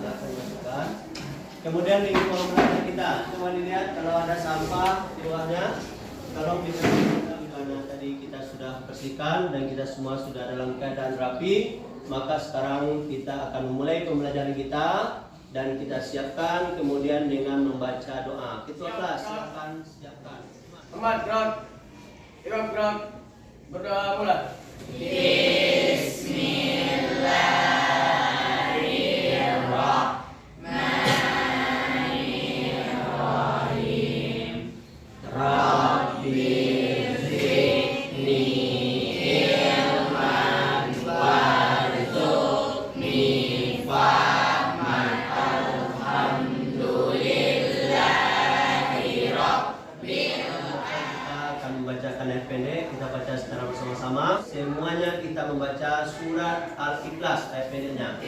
silakan masukkan. Kemudian di kolom belakang kita, coba dilihat kalau ada sampah di luarnya. Kalau kita mana tadi kita sudah bersihkan dan kita semua sudah dalam keadaan rapi, maka sekarang kita akan memulai pembelajaran kita dan kita siapkan kemudian dengan membaca doa. Ketua kelas silakan siapkan. Ahmad gerak, Iwan gerak, berdoa mulai. Bismillahirrahmanirrahim. Rabbi zidni ilman warzuqni fahman alhamdulillahi rabbil alamin. Kita akan membacakan ayat pendek, kita baca secara bersama-sama. Semuanya kita membaca surat Al-Ikhlas ayat pendeknya.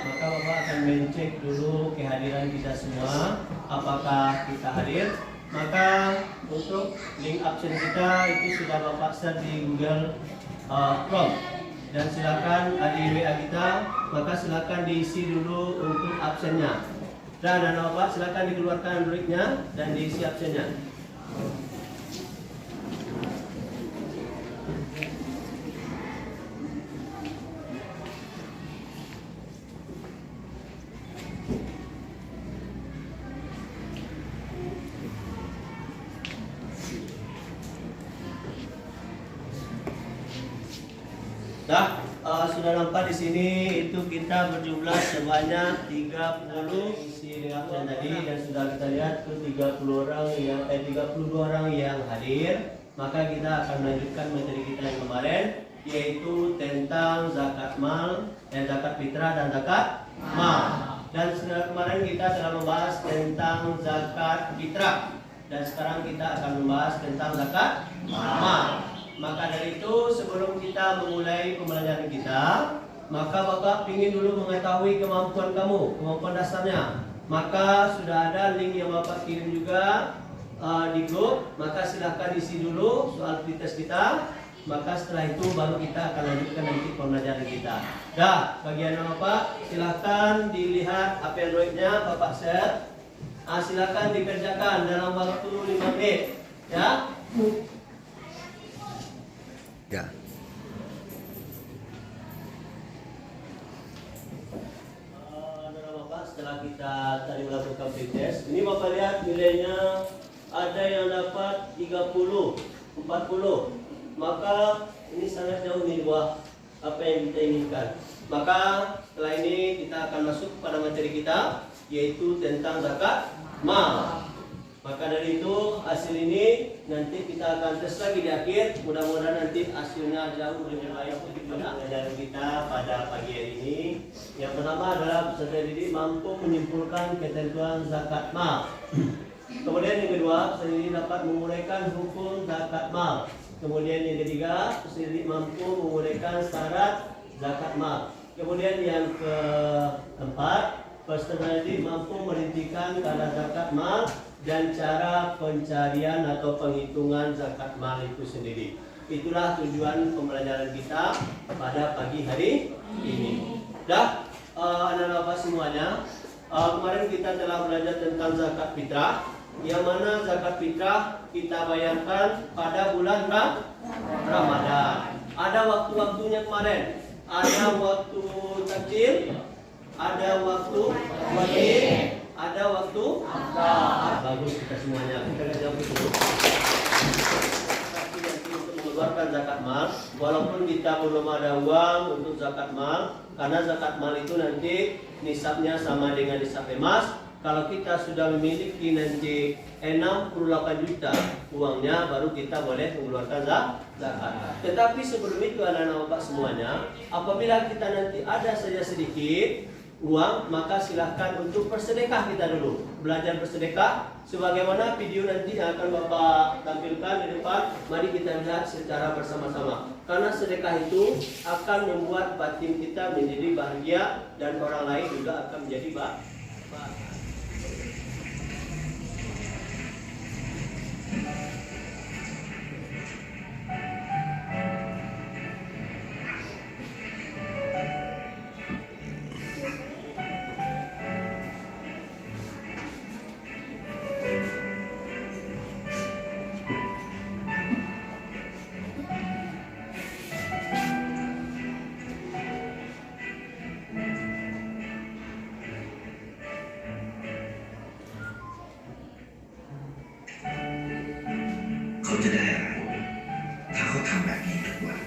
Maka Bapak akan mencek dulu kehadiran kita semua, apakah kita hadir. Maka untuk link absen kita itu sudah Bapak search di Google Chrome, dan silakan di WA kita, maka silakan diisi dulu untuk absennya. Dan Bapak silakan dikeluarkan Androidnya dan diisi absennya. Nah, sudah nampak di sini itu kita berjumlah sebanyak 30 isi absen tadi, dan sudah kita lihat itu 32 orang yang hadir. Maka kita akan melanjutkan materi kita yang kemarin, yaitu tentang zakat mal, zakat fitrah dan zakat mal. Dan sudah kemarin kita telah membahas tentang zakat fitrah, dan sekarang kita akan membahas tentang zakat mal. Maka dari itu sebelum kita memulai pembelajaran kita, maka Bapak ingin dulu mengetahui kemampuan kamu, kemampuan dasarnya. Maka sudah ada link yang Bapak kirim juga di grup. Maka silahkan isi dulu soal pretest kita. Maka setelah itu baru kita akan lanjutkan nanti pembelajaran kita. Dah, bagian Bapak silahkan dilihat HP Androidnya Bapak share. Silahkan dikerjakan dalam waktu 5 menit, ya. Ya. Bapak, setelah kita tadi melakukan pretest, ini Bapak lihat nilainya ada yang dapat 30, 40. Maka ini sangat jauh di bawah apa yang kita inginkan. Maka setelah ini kita akan masuk pada materi kita, yaitu tentang zakat mal. Maka dari itu hasil ini nanti kita akan tes lagi di akhir. Mudah-mudahan nanti hasilnya jauh lebih baik untuk pembelajaran kita pada pagi hari ini. Yang pertama adalah peserta didik mampu menyimpulkan ketentuan zakat mal. Kemudian yang kedua, peserta didik dapat menguraikan hukum zakat mal. Kemudian yang ketiga, peserta didik mampu menguraikan syarat zakat mal. Kemudian yang keempat, peserta didik mampu merintikan kadar zakat mal dan cara pencarian atau penghitungan zakat mal itu sendiri. Itulah tujuan pembelajaran kita pada pagi hari ini. Dah, anak-anak Bapak semuanya, kemarin kita telah belajar tentang zakat fitrah, yang mana zakat fitrah kita bayarkan pada bulan Ramadan. Ada waktu-waktunya kemarin. Ada waktu takjil, ada waktu wajib, ada waktu bagus kita semuanya. Kita akan jawab itu. Tapi nanti untuk mengeluarkan zakat mal, walaupun kita belum ada uang untuk zakat mal, karena zakat mal itu nanti nisabnya sama dengan nisab emas. Kalau kita sudah memiliki nanti 68 juta uangnya, baru kita boleh mengeluarkan zakat. Tetapi sebelum itu anak-anak Bapak semuanya, apabila kita nanti ada saja sedikit uang, maka silahkan untuk bersedekah kita dulu. Belajar bersedekah Sebagaimana video nanti yang akan Bapak tampilkan di depan, mari kita lihat secara bersama-sama. Karena sedekah itu akan membuat batin kita menjadi bahagia dan orang lain juga akan menjadi bahagia. Kau tidak heran, aku tambah gitu buat.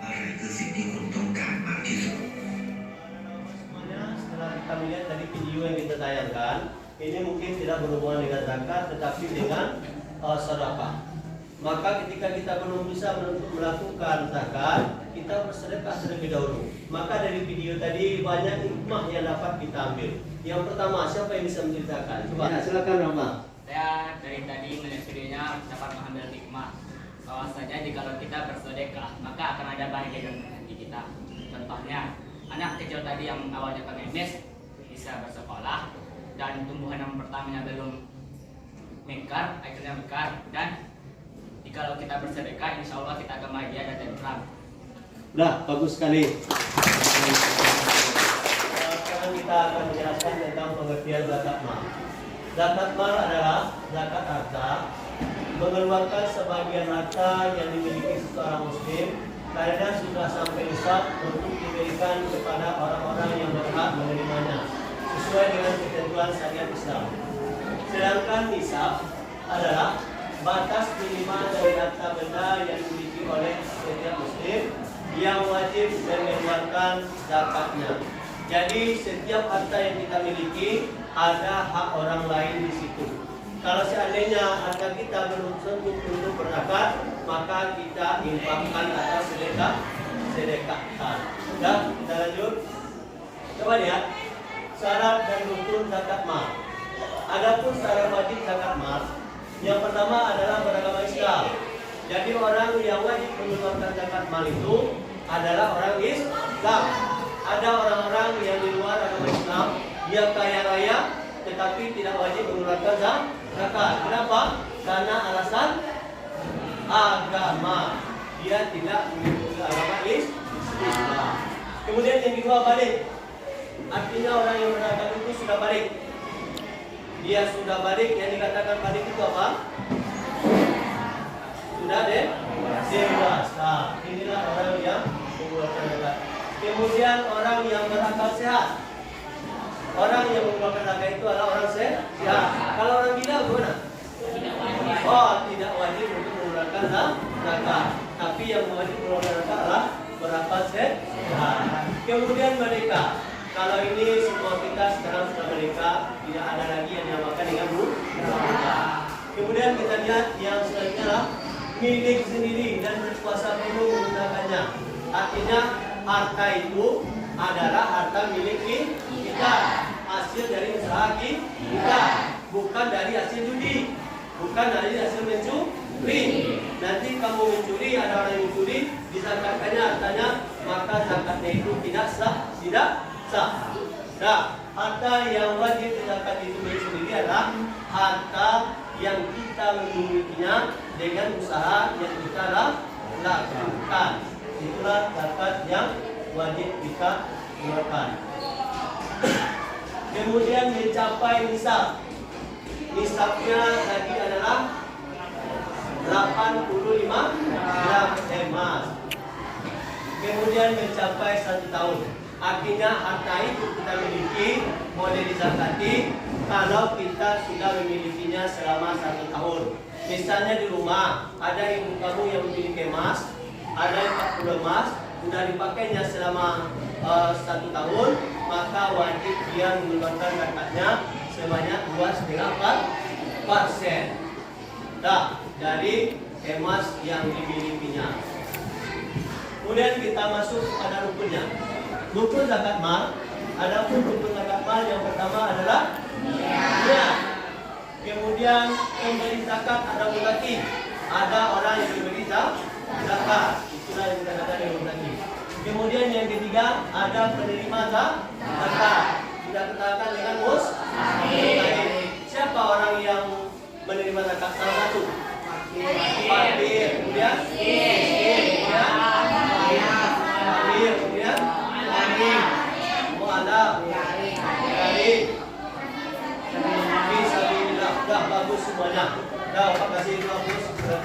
Apa ituสิ่งที่คุณต้องการมากที่สุด Semuanya setelah kita melihat dari video yang kita tayangkan, ini mungkin tidak berhubungan dengan zakat tetapi dengan sedekah. Maka ketika kita belum bisa melakukan zakat, kita bersedekah terlebih dahulu. Maka dari video tadi banyak hikmah yang dapat kita ambil. Yang pertama, siapa yang bisa menceritakan? Coba, ya, silakan Rama. Saya dari tadi melihat videonya dapat mengambil hikmah bahwasanya jika kita bersedekah maka akan ada bahagia dalam hati kita. Contohnya anak kecil tadi yang awalnya pengemis bisa bersekolah dan tumbuhan yang pertamanya belum mekar akhirnya mekar, dan jika kita bersedekah insya Allah kita akan bahagia dan tentram. Nah, bagus sekali. Sekarang kita akan menjelaskan tentang pengertian zakat mal. Zakat mal adalah zakat harta, mengeluarkan sebagian harta yang dimiliki seorang muslim karena sudah sampai nisab untuk diberikan kepada orang-orang yang berhak menerimanya sesuai dengan ketentuan syariat Islam. Sedangkan nisab adalah batas minimal dari harta benda yang dimiliki oleh setiap muslim yang wajib mengeluarkan zakatnya. Jadi setiap harta yang kita miliki ada hak orang lain di situ. Kalau seandainya harta kita belum cukup untuk berzakat, maka kita infakkan atau sedekahkan. Sudah, kita lanjut. Coba lihat syarat dan rukun zakat mal. Adapun syarat wajib zakat mal, yang pertama adalah beragama Islam. Jadi orang yang wajib mengeluarkan zakat mal itu adalah orang Islam. Ada orang-orang yang di luar agama Islam, dia kaya raya tetapi tidak wajib mengeluarkan zakat. Kenapa? Karena alasan agama. Dia tidak mengikuti agama Islam. Kemudian yang kedua balik. Artinya orang yang beragama itu sudah balik. Dia sudah balik. Yang dikatakan balik itu apa? Sudah dewasa. Inilah orang yang mengeluarkan zakat. Kemudian orang yang berakal sehat. Orang yang mengeluarkan zakat itu adalah orang sehat. Kalau orang gila gimana? Oh, tidak wajib untuk mengeluarkan zakat. Tapi yang wajib mengeluarkan zakat adalah berakal sehat. Kemudian mereka. Kalau ini semua kita sekarang sudah mereka, tidak ada lagi yang dinamakan dengan buta. Kemudian kita lihat yang selanjutnya adalah milik sendiri dan berkuasa penuh menggunakannya. Artinya harta itu adalah harta milik kita, hasil dari usaha kita, bukan dari hasil judi, bukan dari hasil mencuri. Nanti kamu mencuri, ada orang yang mencuri, dizakatkannya hartanya, maka zakatnya itu tidak sah. Nah, harta yang wajib dizakat itu sendiri adalah harta yang kita memilikinya dengan usaha yang kita lakukan. Itulah zakat yang wajib kita keluarkan. Kemudian mencapai nisab. Nisabnya tadi adalah 85 gram emas. Kemudian mencapai 1 tahun. Artinya harta itu kita miliki boleh dizakati kalau kita sudah memilikinya selama 1 tahun. Misalnya di rumah ada ibu kamu yang memiliki emas, ada 40 emas, sudah dipakainya selama 1 tahun, maka wajib dia mengeluarkan zakatnya sebanyak 2,5% dari emas yang dimilikinya. Kemudian kita masuk pada rukunnya. Rukun zakat mal. Adapun rukun zakat mal yang pertama adalah niat. Kemudian pemberi zakat ada mulaki. Ada orang yang memberi zakat. Itulah yang dikatakan dengan mulaki. Kemudian yang ketiga ada penerima zakat. Sudah katakan dengan siapa orang yang menerima zakat? Salah satu. Fakir. Kemudian kemudian mu'alaf, fisabilillah. Dah bagus semuanya. Dah Pak kasih bagus semuanya.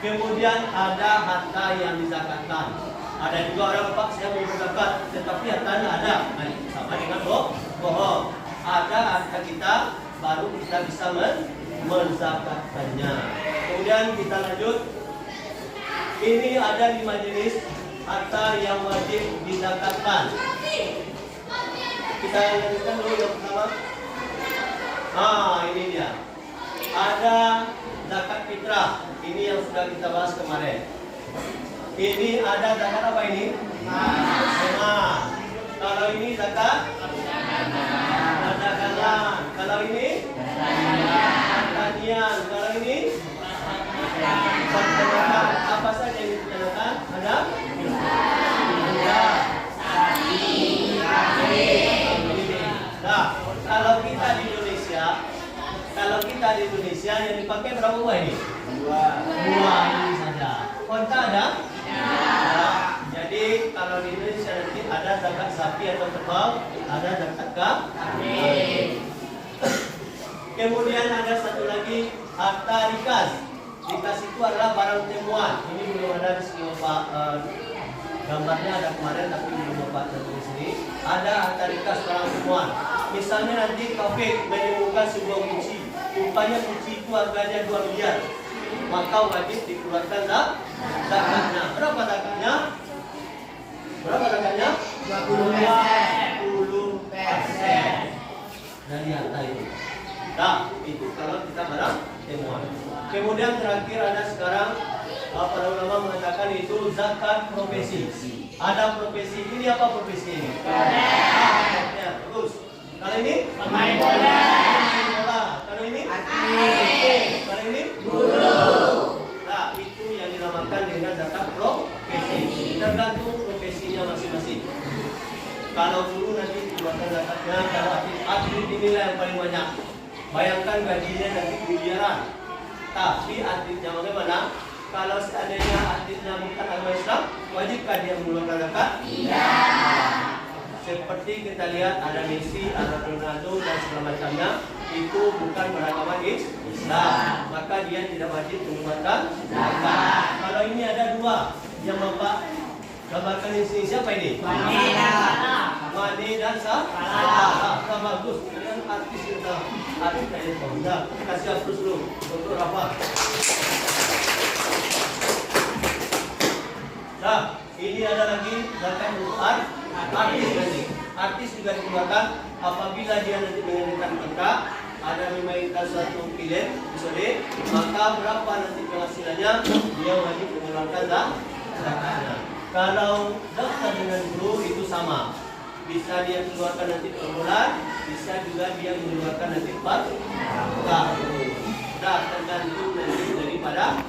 Kemudian ada harta yang dizakatkan. Ada juga orang Pak saya mau berzakat, tetapi hartanya ada. Nah, sama dengan bohong. Ada harta kita, baru kita bisa menzakatkannya. Kemudian kita lanjut. Ini ada 5 jenis harta yang wajib dizakatkan. Kita lanjutkan dulu yang pertama. Ini dia. Ada zakat fitrah. Ini yang sudah kita bahas kemarin. Ini ada zakat apa ini? Emas. Kalau ini zakat perdagangan. Kalau ini pertanian. Kalau ini peternakan. Apa saja yang ditanyakan? Ada nah, kalau kita di Indonesia yang dipakai berapa buah ini? Dua ini saja. Konta ada? Jadi kalau di Indonesia nanti ada zakat sapi atau kerbau, ada zakat kambing. Kemudian ada satu lagi harta rikas. Rikas itu adalah barang temuan. Ini belum ada di sini Pak. Gambarnya ada kemarin tapi belum Bapak tentu di sini. Ada harta rikas barang temuan. Misalnya nanti Taufik menemukan sebuah kunci. Rupanya kunci itu harganya 2 miliar. Maka wajib dikeluarkan zakatnya. Berapa zakatnya? 20% dari harta itu. Nah, itu kalau kita barang temuan. Kemudian terakhir ada sekarang para ulama mengatakan itu zakat profesi. Ada profesi. Ini apa profesi ini? Ya, bagus. Kalau ini? Pemain bola. Kalau ini? Kalau ini? Guru. Nah, itu yang dinamakan dengan zakat profesi. Tergantung profesinya masing-masing. Kalau guru nanti dikeluarkan zakatnya, kalau atlet inilah yang paling banyak. Bayangkan gajinya nanti miliaran. Tapi atletnya bagaimana? Kalau seandainya atletnya bukan agama Islam, wajibkah dia mengeluarkan zakat? Tidak. Seperti kita lihat ada Messi, ada Ronaldo dan segala macamnya, itu bukan beragama Islam, maka dia tidak wajib mengeluarkan zakat. Kalau ini ada dua yang Bapak gambarkan di sini, siapa ini? Mane dan Salah. Bagus. Kalian artis kita, artis kalian sudah kasih hapus dulu untuk apa? Nah, ini ada lagi zakat untuk artis nanti. Artis juga dikeluarkan apabila dia nanti mengenakan kontrak, ada memainkan suatu film, episode, maka berapa nanti penghasilannya, dia wajib mengeluarkan zakatnya. Kalau daftar dengan guru itu sama, bisa dia keluarkan nanti per bulan, bisa juga dia mengeluarkan nanti per tahun. Nah, tergantung nanti daripada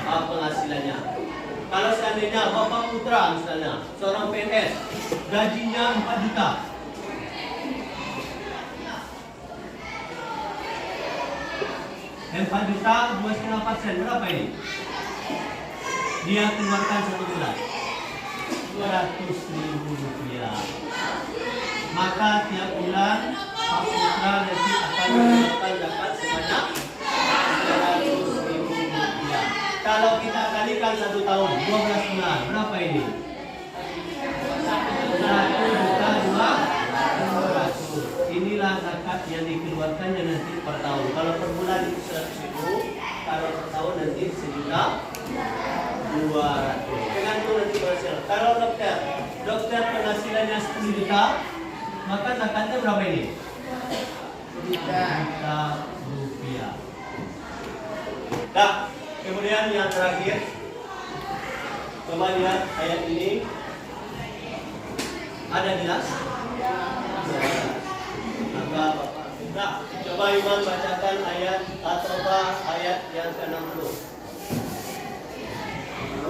penghasilannya. Kalau seandainya Bapak Putra misalnya, seorang PNS, gajinya 4 juta. Dan 4 juta 2,5%, berapa ini? Dia keluarkan 1 bulan. Rp200.000. Maka tiap bulan Pak Putra nanti akan mendapatkan zakat sebanyak Rp200.000. Kalau kita kalikan 1 tahun, 12 bulan, berapa ini? 1.200.000. Inilah zakat yang dikeluarkannya nanti per tahun. Kalau per bulan itu 100.000, kalau per tahun nanti 1.200.000. Tergantung nanti penghasilan. Kalau dokter penghasilannya 10 juta, maka zakatnya berapa ini? 1 juta rupiah. Nah, kemudian yang terakhir, coba lihat ayat ini. Ada jelas? Maka Bapak, coba Iman bacakan ayat At-Taubah ayat yang ke-60.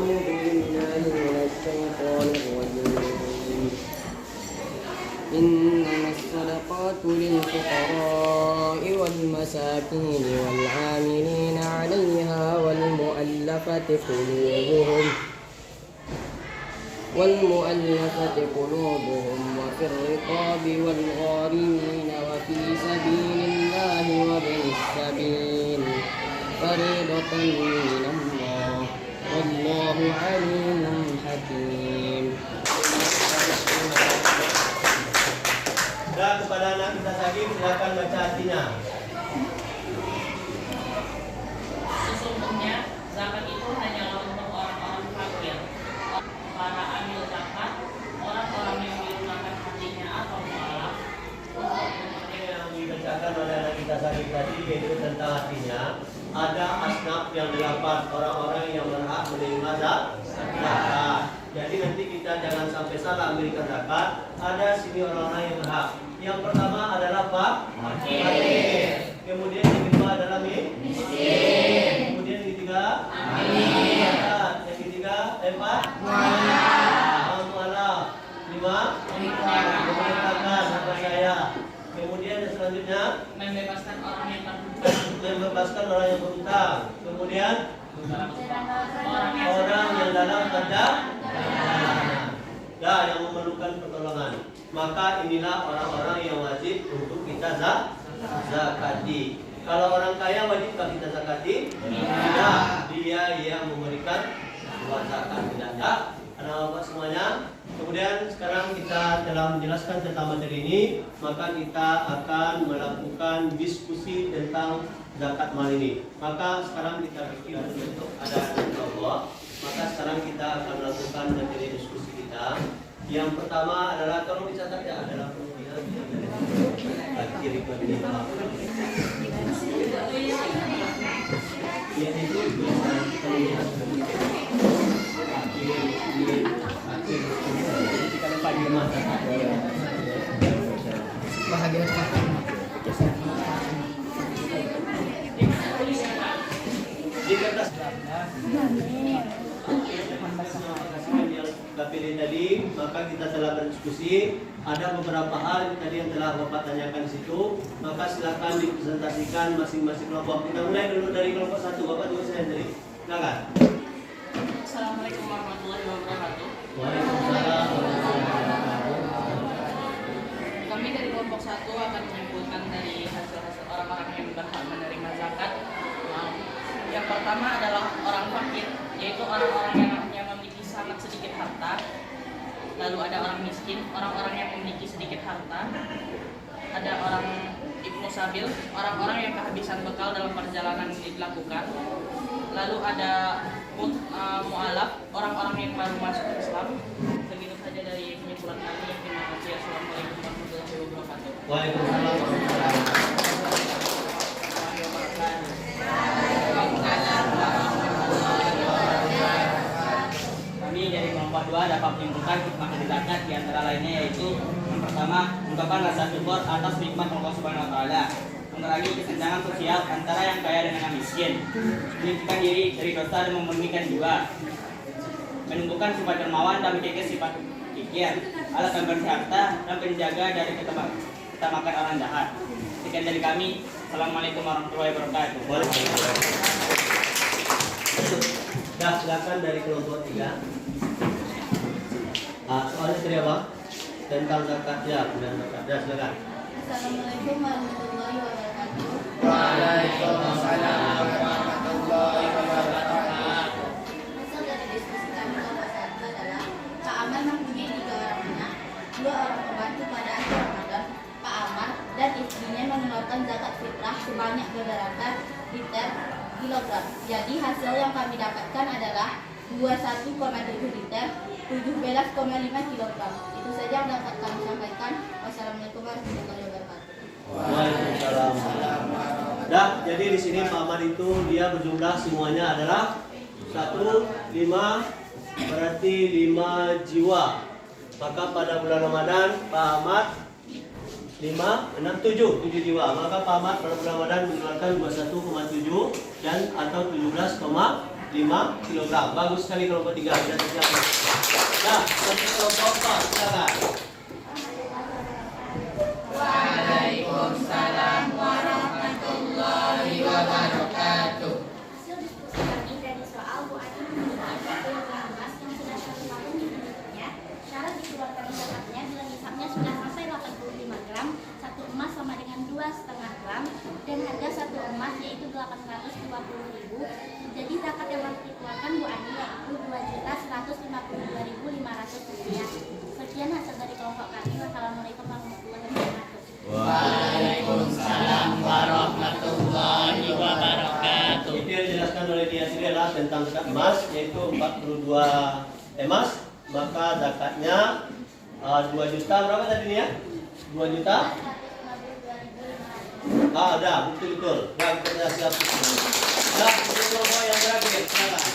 أعوذ بالله من الشيطان الرجيم إنما الصدقات للفقراء والمساكين والعاملين عليها والمؤلفة قلوبهم وفي الرقاب والغارمين وفي سبيل الله وابن السبيل فريضة من الله والله عليم حكيم. Dan kepada anak kita lagi silakan baca artinya. Sesungguhnya zakat itu hanyalah untuk orang-orang fakir, para amil zakat, orang-orang yang menggunakan hatinya atau mualaf untuk Yang dibacakan oleh anak kita tadi yaitu tentang artinya. Ada asnaf yang 8 orang-orang yang berhak menerima zakat. Jadi nanti kita jangan sampai salah memberikan zakat. Ada sini orang-orang yang berhak. Yang pertama adalah fakir. Kemudian yang kedua adalah miskin. Kemudian yang ketiga amil. Yang ketiga mualaf. 5 memerintahkan apa saya. Kemudian yang selanjutnya membebaskan orang yang berhutang. Kemudian orang yang dalam keadaan yang memerlukan pertolongan. Maka inilah orang-orang yang wajib untuk kita zakati. Kalau orang kaya wajibkah kita zakati? Tidak. Dia yang memberikan zakat. Tidak. Ada apa semuanya? Kemudian sekarang kita telah menjelaskan tentang materi ini, maka kita akan melakukan diskusi tentang zakat mal ini. Maka sekarang kita berkira untuk ada Allah. Maka sekarang kita akan melakukan materi diskusi kita. Yang pertama adalah kalau dicatat ya adalah kemudian kiri yaitu Bahagia sekali. di kertas pilih tadi, maka kita telah berdiskusi. Ada beberapa hal tadi yang telah Bapak tanyakan di situ, maka silakan dipresentasikan masing-masing kelompok. Kita mulai dulu dari kelompok 1. Bapak dulu saya tadi. Silakan. Assalamualaikum warahmatullahi wabarakatuh. Waalaikumsalam. Kami dari kelompok 1 akan menyimpulkan dari hasil-hasil orang-orang yang berhak menerima zakat. Yang pertama adalah orang fakir, yaitu orang-orang yang hanya memiliki sangat sedikit harta. Lalu ada orang miskin, orang-orang yang memiliki sedikit harta. Ada orang ibnu sabil, orang-orang yang kehabisan bekal dalam perjalanan dilakukan. Lalu ada mu'alaf, orang-orang yang baru masuk Islam. Begitu saja dari penyimpulan kami. Terima kasih. Assalamualaikum warahmatullahi wabarakatuh. Waalaikumsalam. Kami dari kelompok 2 dapat menyimpulkan hikmah dari zakat di antara lainnya yaitu yang pertama, ungkapan rasa syukur atas nikmat Allah Subhanahu wa taala, mengurangi kesenjangan sosial antara yang kaya dengan yang miskin, menyucikan diri dari dosa dan memurnikan jiwa, menumbuhkan sifat dermawan dan menjaga sifat kikir, alat pembersih harta dan penjaga dari ketamakan orang jahat. Sekian dari kami. Assalamualaikum warahmatullahi wabarakatuh. Silakan dari kelompok 3. Soalnya tadi apa? Tentang zakat ya, dan zakat ya, silakan. Assalamualaikum warahmatullahi wabarakatuh. Waalaikumsalam warahmatullahi wabarakatuh. Hasil dari diskusi kami kelompok satu adalah Pak Aman mempunyai 3 orang anak, 2 orang pembantu pada akhir Ramadan. Pak Aman dan istrinya mengeluarkan zakat fitrah sebanyak 200 liter kilogram. Jadi hasil yang kami dapatkan adalah 21,7 liter 17,5 kilogram. Itu saja yang dapat kami sampaikan. Wassalamualaikum warahmatullahi wabarakatuh. Waalaikumsalam. Nah, jadi di sini Pak Ahmad itu dia berjumlah semuanya adalah 5 berarti 5 jiwa. Maka pada bulan Ramadan Pak Ahmad 5, 6, 7 jiwa. Maka Pak Ahmad pada bulan Ramadan mengeluarkan 21,7 dan atau 17,5 kilogram. Bagus sekali kelompok 3. Sudah siap. Nah, untuk kelompok 4 silakan. Waalaikumsalam warahmatullahi wabarakatuh. Hasil diskusi kami dari soal Bu Adi menggunakan kilogram emas yang sudah 1 tahun dimilikinya. Syarat dikeluarkan zakatnya bila nisabnya sudah sampai 85 gram, 1 emas sama dengan 2,5 gram, dan harga 1 emas yaitu 820.000. Jadi zakat yang harus dikeluarkan Bu Adi yaitu 2.152.500 rupiah. Sekian hasil dari kelompok kami. Wassalamualaikum warahmatullahi wabarakatuh. Waalaikumsalam warahmatullahi wabarakatuh. Itu yang dijelaskan oleh dia sendiri adalah tentang zakat emas, yaitu 42 emas. Maka zakatnya 2 juta berapa tadi ya? 2 juta? Ada, betul-betul. Nah, kita siap. Nah, untuk kelompok yang terakhir, silakan.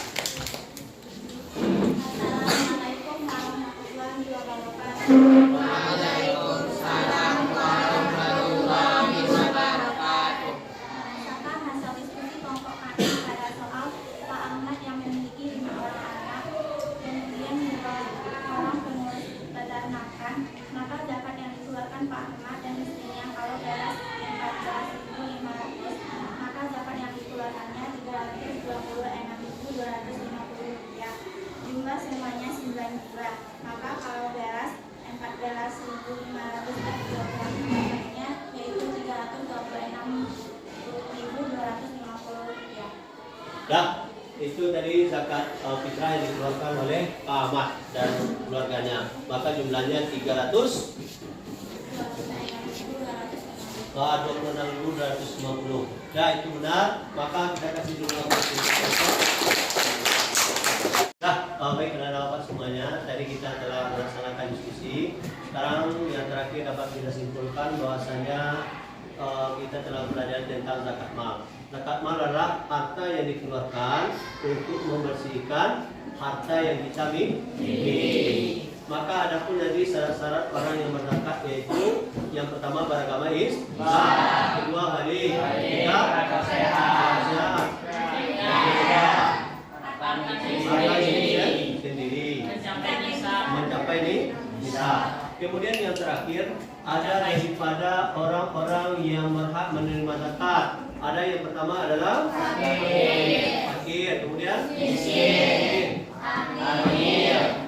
Assalamualaikum warahmatullahi wabarakatuh. Waalaikumsalam warahmatullahi wabarakatuh. Berdasarkan hasil diskusi kelompok kami pada soal Pak Ahmad yang memiliki 5 orang anak, kemudian 2 orang pengurus peternakan, maka zakat yang dikeluarkan Pak Ahmad dan istrinya kalau beras 14.500, maka zakat yang dikeluarkannya 326.250 rupiah. Jumlah semuanya 9 jiwa. Maka kalau beras 14.500 per kilogram, zakatnya yaitu 326.250 rupiah. Nah, itu tadi zakat fitrah yang dikeluarkan oleh Pak Ahmad dan keluarganya. Maka jumlahnya 26.250. Nah, itu benar. Maka kita kasih jumlah. Nah, baik anak-anak semuanya. Tadi kita telah melaksanakan diskusi. Sekarang yang terakhir dapat kita simpulkan bahwasanya kita telah belajar tentang zakat mal. Zakat mal adalah harta yang dikeluarkan untuk membersihkan harta yang kita miliki. Maka adapun jadi syarat-syarat orang yang berzakat yaitu yang pertama beragama Islam, kedua balik, ketiga sehat, sendiri mencapai nisab. Kemudian yang terakhir ada daripada orang-orang yang berhak menerima zakat. Ada yang pertama adalah fakir, kemudian miskin, amil,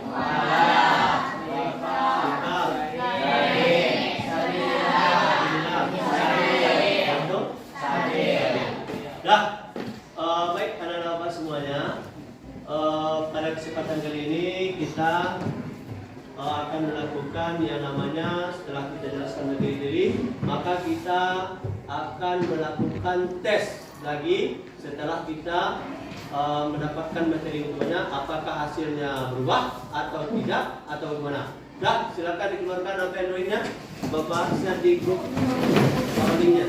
baik anak-anak semuanya. Pada kesempatan kali ini kita akan melakukan yang namanya setelah kita jelaskan materi, maka kita akan melakukan tes lagi setelah kita mendapatkan materi keduanya, apakah hasilnya berubah atau tidak atau bagaimana. Dah, silakan dikeluarkan apa Androidnya, Bapak share di grup linknya.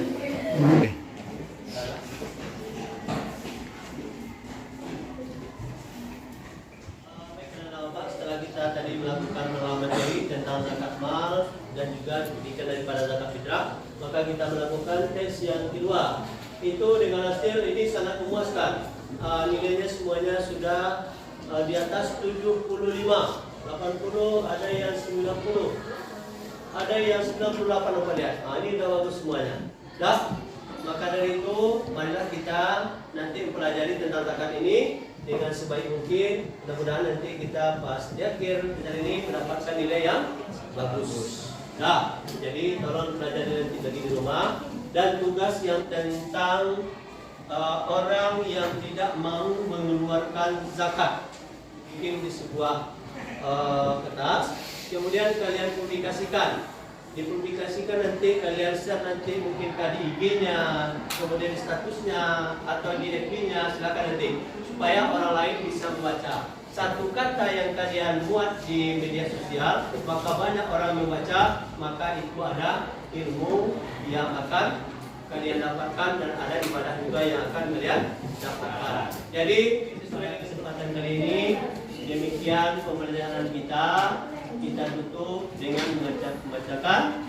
Setelah kita tadi melakukan materi tentang zakat mal dan juga didikan daripada zakat fitrah, maka kita melakukan tes yang kedua. Itu dengan hasil ini sangat memuaskan. Nilainya semuanya sudah di atas 75, 80, ada yang 90, ada yang 98 apa lihat. Ini sudah bagus semuanya. Dah, maka dari itu marilah kita nanti mempelajari tentang zakat ini dengan sebaik mungkin. Mudah-mudahan nanti kita pas di akhir acara ini mendapatkan nilai yang bagus. Nah, jadi tolong pelajari nanti lagi di rumah. Dan tugas yang tentang orang yang tidak mau mengeluarkan zakat, bikin di sebuah kertas, kemudian kalian publikasikan. Dipublikasikan nanti kalian share nanti mungkin di IG-nya, kemudian di statusnya atau di FB-nya, silakan nanti supaya orang lain bisa membaca. Satu kata yang kalian muat di media sosial, maka banyak orang membaca, maka itu ada ilmu yang akan kalian dapatkan dan ada ibadah juga yang akan kalian dapatkan. Jadi sesuai kesempatan kali ini, demikian pembelajaran kita tutup dengan membacakan